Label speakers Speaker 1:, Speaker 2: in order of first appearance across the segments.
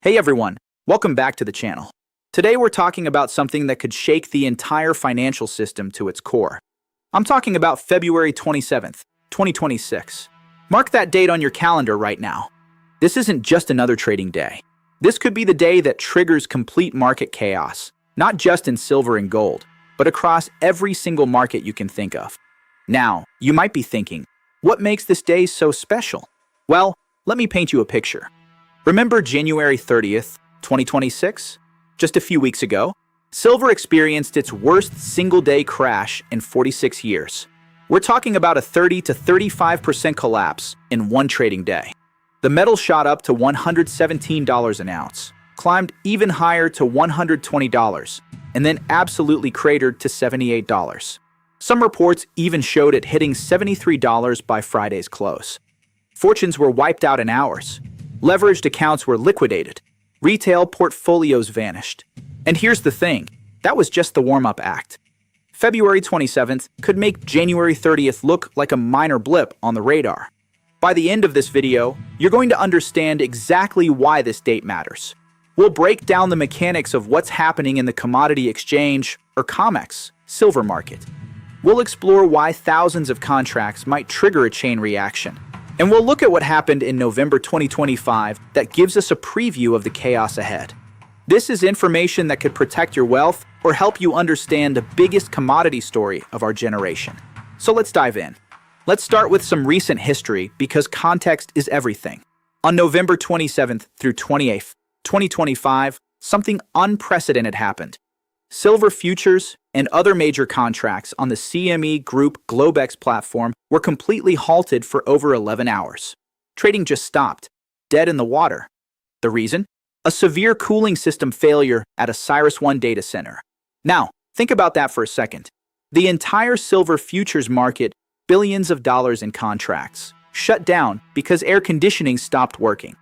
Speaker 1: Hey everyone, welcome back to the channel. Today we're talking about something that could shake the entire financial system to its core. I'm talking about February 27th, 2026. Mark that date on your calendar right now. This isn't just another trading day. This could be the day that triggers complete market chaos, not just in silver and gold, but across every single market you can think of. Now, you might be thinking, what makes this day so special? Well, let me paint you a picture. Remember January 30th, 2026? Just a few weeks ago, silver experienced its worst single-day crash in 46 years. We're talking about a 30 to 35% collapse in one trading day. The metal shot up to $117 an ounce, climbed even higher to $120, and then absolutely cratered to $78. Some reports even showed it hitting $73 by Friday's close. Fortunes were wiped out in hours. Leveraged accounts were liquidated. Retail portfolios vanished. And here's the thing, that was just the warm-up act. February 27th could make January 30th look like a minor blip on the radar. By the end of this video, you're going to understand exactly why this date matters. We'll break down the mechanics of what's happening in the commodity exchange, or COMEX, silver market. We'll explore why thousands of contracts might trigger a chain reaction. And we'll look at what happened in November 2025 that gives us a preview of the chaos ahead. This is information that could protect your wealth or help you understand the biggest commodity story of our generation. So let's dive in. Let's start with some recent history because context is everything. On November 27th through 28th, 2025, something unprecedented happened. Silver futures and other major contracts on the CME Group Globex platform were completely halted for over 11 hours. Trading just stopped, dead in the water. The reason? A severe cooling system failure at a CyrusOne data center. Now, think about that for a second. The entire silver futures market, billions of dollars in contracts, shut down because air conditioning stopped working.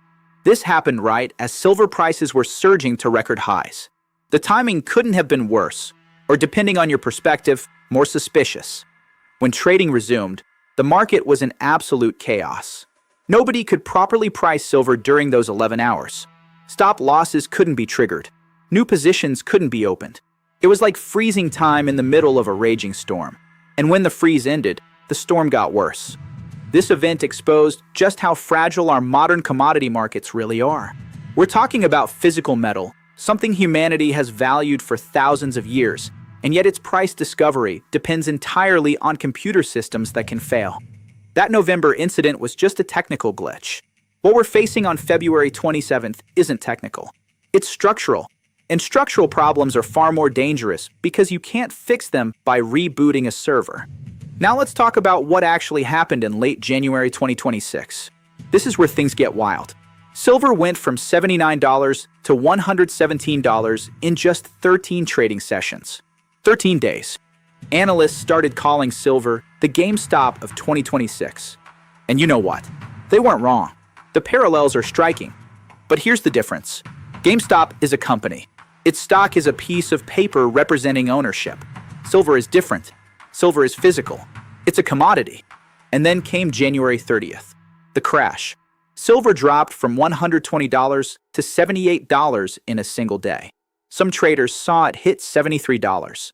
Speaker 1: This happened right as silver prices were surging to record highs. The timing couldn't have been worse, or depending on your perspective, more suspicious. When trading resumed, the market was in absolute chaos. Nobody could properly price silver during those 11 hours. Stop losses couldn't be triggered. New positions couldn't be opened. It was like freezing time in the middle of a raging storm. And when the freeze ended, the storm got worse. This event exposed just how fragile our modern commodity markets really are. We're talking about physical metal, something humanity has valued for thousands of years, and yet its price discovery depends entirely on computer systems that can fail. That November incident was just a technical glitch. What we're facing on February 27th isn't technical. It's structural. And structural problems are far more dangerous because you can't fix them by rebooting a server. Now let's talk about what actually happened in late January 2026. This is where things get wild. Silver went from $79 to $117 in just 13 trading sessions. 13 days. Analysts started calling silver the GameStop of 2026. And you know what? They weren't wrong. The parallels are striking. But here's the difference. GameStop is a company. Its stock is a piece of paper representing ownership. Silver is different. Silver is physical. It's a commodity. And then came January 30th. The crash. Silver dropped from $120 to $78 in a single day. Some traders saw it hit $73.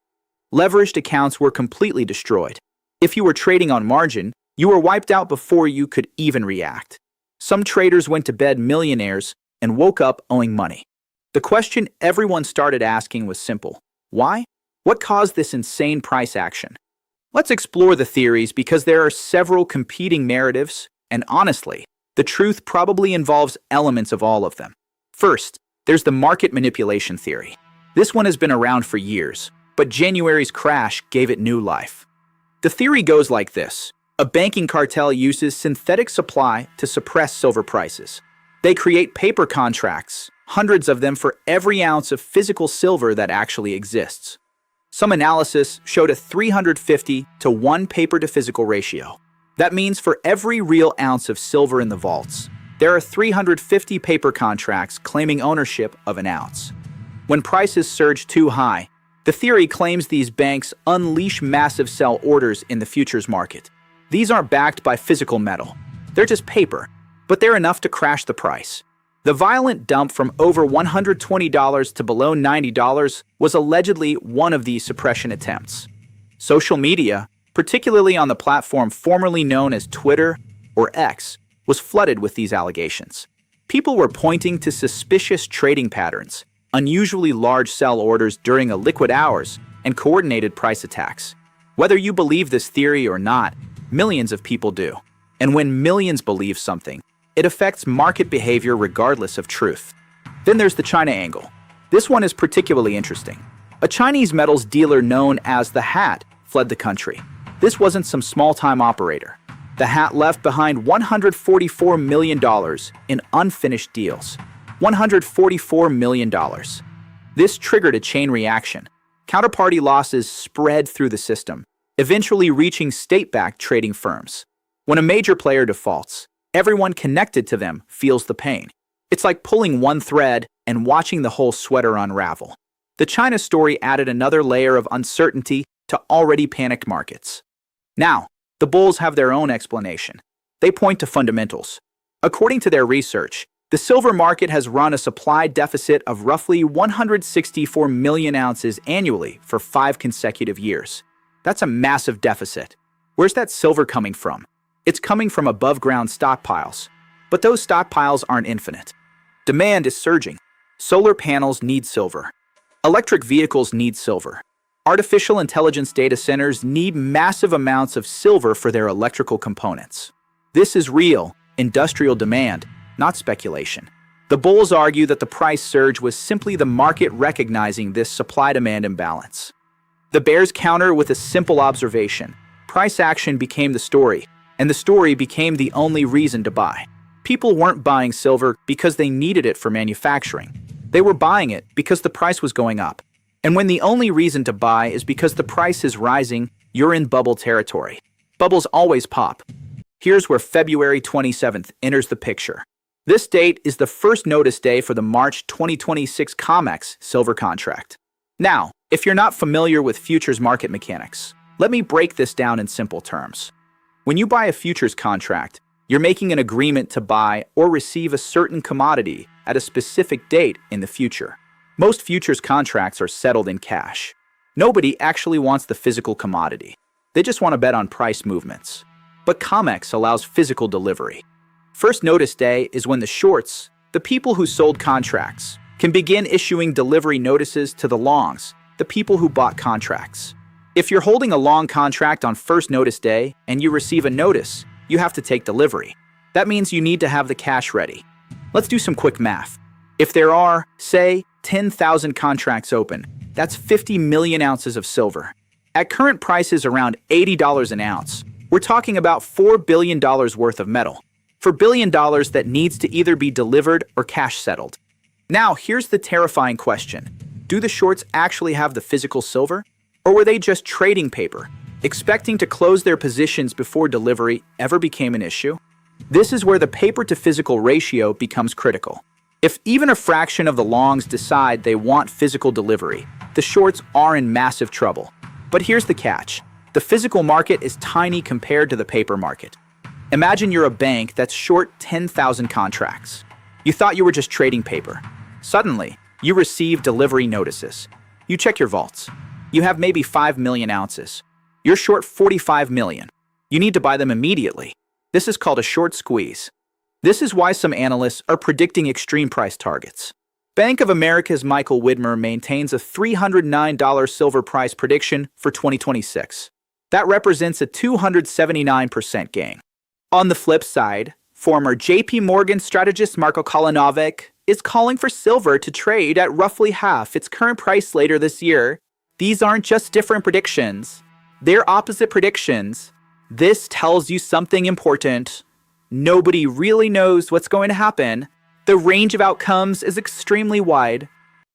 Speaker 1: Leveraged accounts were completely destroyed. If you were trading on margin, you were wiped out before you could even react. Some traders went to bed millionaires and woke up owing money. The question everyone started asking was simple. Why? What caused this insane price action? Let's explore the theories because there are several competing narratives, and honestly, the truth probably involves elements of all of them. First, there's the market manipulation theory. This one has been around for years, but January's crash gave it new life. The theory goes like this. A banking cartel uses synthetic supply to suppress silver prices. They create paper contracts, hundreds of them for every ounce of physical silver that actually exists. Some analysis showed a 350 to 1 paper to physical ratio. That means for every real ounce of silver in the vaults, there are 350 paper contracts claiming ownership of an ounce. When prices surge too high, the theory claims these banks unleash massive sell orders in the futures market. These aren't backed by physical metal. They're just paper, but they're enough to crash the price. The violent dump from over $120 to below $90 was allegedly one of these suppression attempts. Social media, particularly on the platform formerly known as Twitter or X, was flooded with these allegations. People were pointing to suspicious trading patterns, unusually large sell orders during illiquid hours, and coordinated price attacks. Whether you believe this theory or not, millions of people do. And when millions believe something, it affects market behavior regardless of truth. Then there's the China angle. This one is particularly interesting. A Chinese metals dealer known as the Hat fled the country. This wasn't some small-time operator. The Hat left behind $144 million in unfinished deals. $144 million. This triggered a chain reaction. Counterparty losses spread through the system, eventually reaching state-backed trading firms. When a major player defaults, everyone connected to them feels the pain. It's like pulling one thread and watching the whole sweater unravel. The China story added another layer of uncertainty to already panicked markets. Now, the bulls have their own explanation. They point to fundamentals. According to their research, the silver market has run a supply deficit of roughly 164 million ounces annually for 5 consecutive years. That's a massive deficit. Where's that silver coming from? It's coming from above-ground stockpiles. But those stockpiles aren't infinite. Demand is surging. Solar panels need silver. Electric vehicles need silver. Artificial intelligence data centers need massive amounts of silver for their electrical components. This is real, industrial demand, not speculation. The bulls argue that the price surge was simply the market recognizing this supply-demand imbalance. The bears counter with a simple observation. Price action became the story, and the story became the only reason to buy. People weren't buying silver because they needed it for manufacturing. They were buying it because the price was going up. And when the only reason to buy is because the price is rising, you're in bubble territory. Bubbles always pop. Here's where February 27th enters the picture. This date is the first notice day for the March 2026 COMEX silver contract. Now, if you're not familiar with futures market mechanics, let me break this down in simple terms. When you buy a futures contract, you're making an agreement to buy or receive a certain commodity at a specific date in the future. Most futures contracts are settled in cash. Nobody actually wants the physical commodity. They just want to bet on price movements. But COMEX allows physical delivery. First notice day is when the shorts, the people who sold contracts, can begin issuing delivery notices to the longs, the people who bought contracts. If you're holding a long contract on first notice day and you receive a notice, you have to take delivery. That means you need to have the cash ready. Let's do some quick math. If there are, say, 10,000 contracts open, that's 50 million ounces of silver. At current prices around $80 an ounce, we're talking about $4 billion worth of metal. For $1 billion that needs to either be delivered or cash settled. Now, here's the terrifying question. Do the shorts actually have the physical silver? Or were they just trading paper, expecting to close their positions before delivery ever became an issue? This is where the paper-to-physical ratio becomes critical. If even a fraction of the longs decide they want physical delivery, the shorts are in massive trouble. But here's the catch. The physical market is tiny compared to the paper market. Imagine you're a bank that's short 10,000 contracts. You thought you were just trading paper. Suddenly, you receive delivery notices. You check your vaults. You have maybe 5 million ounces. You're short 45 million. You need to buy them immediately. This is called a short squeeze. This is why some analysts are predicting extreme price targets. Bank of America's Michael Widmer maintains a $309 silver price prediction for 2026. That represents a 279% gain. On the flip side, former JP Morgan strategist Marko Kolanovic is calling for silver to trade at roughly half its current price later this year. These aren't just different predictions. They're opposite predictions. This tells you something important. Nobody really knows what's going to happen. The range of outcomes is extremely wide.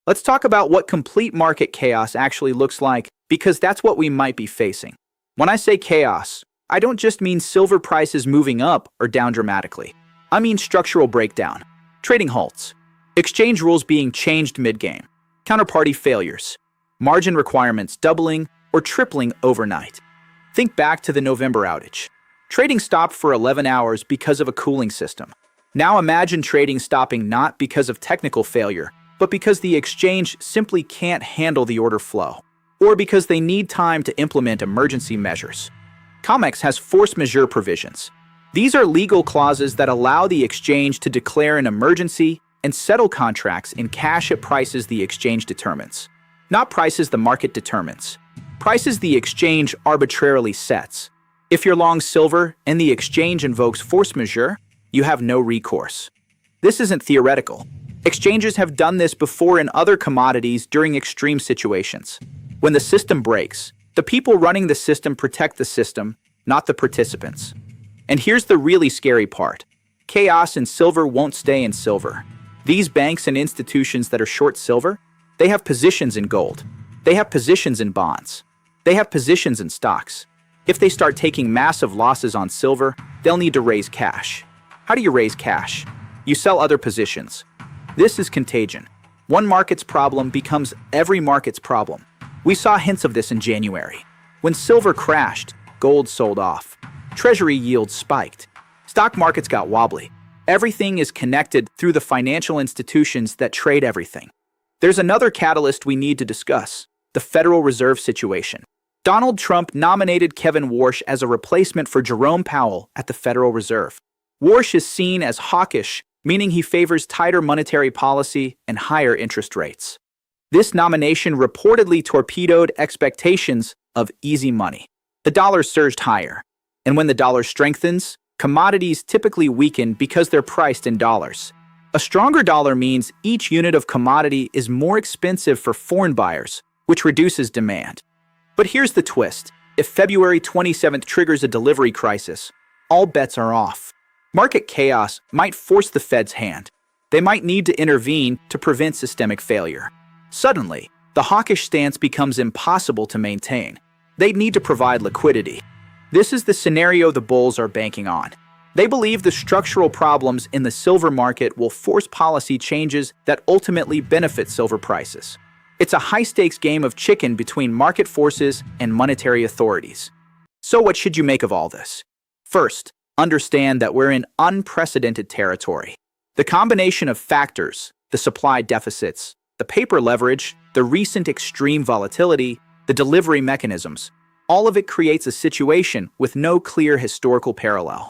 Speaker 1: Let's talk about what complete market chaos actually looks like, because that's what we might be facing. When I say chaos, I don't just mean silver prices moving up or down dramatically. I mean structural breakdown, trading halts, exchange rules being changed mid-game, counterparty failures, margin requirements doubling or tripling overnight. Think back to the November outage. Trading stopped for 11 hours because of a cooling system. Now imagine trading stopping not because of technical failure, but because the exchange simply can't handle the order flow, or because they need time to implement emergency measures. COMEX has force majeure provisions. These are legal clauses that allow the exchange to declare an emergency and settle contracts in cash at prices the exchange determines. Not prices the market determines. Prices the exchange arbitrarily sets. If you're long silver and the exchange invokes force majeure, you have no recourse. This isn't theoretical. Exchanges have done this before in other commodities during extreme situations. When the system breaks, the people running the system protect the system, not the participants. And here's the really scary part. Chaos in silver won't stay in silver. These banks and institutions that are short silver, they have positions in gold. They have positions in bonds. They have positions in stocks. If they start taking massive losses on silver, they'll need to raise cash. How do you raise cash? You sell other positions. This is contagion. One market's problem becomes every market's problem. We saw hints of this in January. When silver crashed, gold sold off. Treasury yields spiked. Stock markets got wobbly. Everything is connected through the financial institutions that trade everything. There's another catalyst we need to discuss, the Federal Reserve situation. Donald Trump nominated Kevin Warsh as a replacement for Jerome Powell at the Federal Reserve. Warsh is seen as hawkish, meaning he favors tighter monetary policy and higher interest rates. This nomination reportedly torpedoed expectations of easy money. The dollar surged higher. And when the dollar strengthens, commodities typically weaken because they're priced in dollars. A stronger dollar means each unit of commodity is more expensive for foreign buyers, which reduces demand. But here's the twist. If February 27th triggers a delivery crisis, all bets are off. Market chaos might force the Fed's hand. They might need to intervene to prevent systemic failure. Suddenly, the hawkish stance becomes impossible to maintain. They'd need to provide liquidity. This is the scenario the bulls are banking on. They believe the structural problems in the silver market will force policy changes that ultimately benefit silver prices. It's a high-stakes game of chicken between market forces and monetary authorities. So what should you make of all this? First, understand that we're in unprecedented territory. The combination of factors, the supply deficits, the paper leverage, the recent extreme volatility, the delivery mechanisms, all of it creates a situation with no clear historical parallel.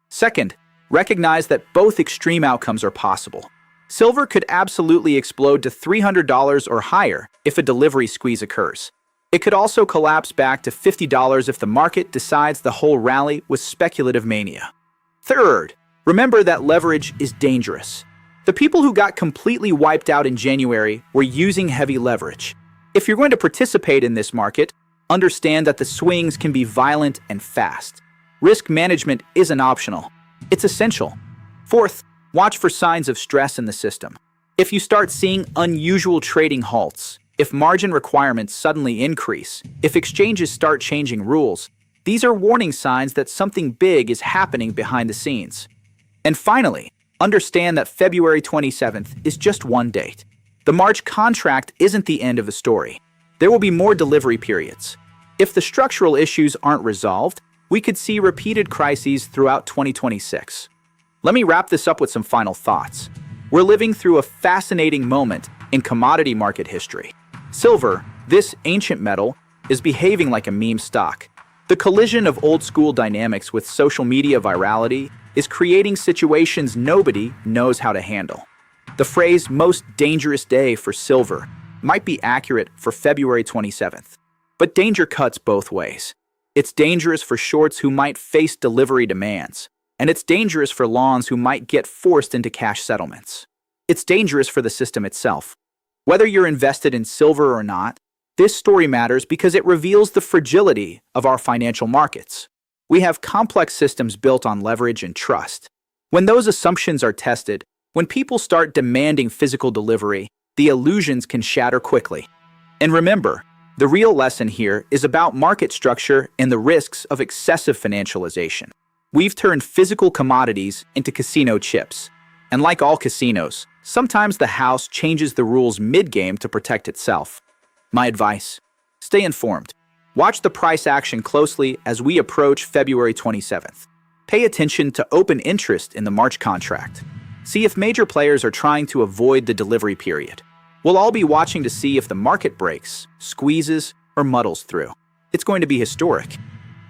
Speaker 1: Second, recognize that both extreme outcomes are possible. Silver could absolutely explode to $300 or higher if a delivery squeeze occurs. It could also collapse back to $50 if the market decides the whole rally was speculative mania. Third, remember that leverage is dangerous. The people who got completely wiped out in January were using heavy leverage. If you're going to participate in this market, understand that the swings can be violent and fast. Risk management isn't optional. It's essential. Fourth, watch for signs of stress in the system. If you start seeing unusual trading halts, if margin requirements suddenly increase, if exchanges start changing rules, these are warning signs that something big is happening behind the scenes. And finally, understand that February 27th is just one date. The March contract isn't the end of the story. There will be more delivery periods. If the structural issues aren't resolved, we could see repeated crises throughout 2026. Let me wrap this up with some final thoughts. We're living through a fascinating moment in commodity market history. Silver, this ancient metal, is behaving like a meme stock. The collision of old-school dynamics with social media virality is creating situations nobody knows how to handle. The phrase "most dangerous day for silver" might be accurate for February 27th. But danger cuts both ways. It's dangerous for shorts who might face delivery demands, and it's dangerous for longs who might get forced into cash settlements. It's dangerous for the system itself. Whether you're invested in silver or not, this story matters because it reveals the fragility of our financial markets. We have complex systems built on leverage and trust. When those assumptions are tested, when people start demanding physical delivery, the illusions can shatter quickly. And remember, the real lesson here is about market structure and the risks of excessive financialization. We've turned physical commodities into casino chips. And like all casinos, sometimes the house changes the rules mid-game to protect itself. My advice: stay informed. Watch the price action closely as we approach February 27th. Pay attention to open interest in the March contract. See if major players are trying to avoid the delivery period. We'll all be watching to see if the market breaks, squeezes, or muddles through. It's going to be historic.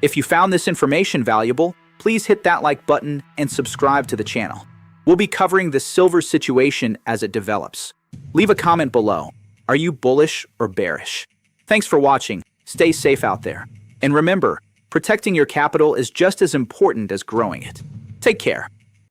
Speaker 1: If you found this information valuable, please hit that like button and subscribe to the channel. We'll be covering the silver situation as it develops. Leave a comment below. Are you bullish or bearish? Thanks for watching. Stay safe out there. And remember, protecting your capital is just as important as growing it. Take care.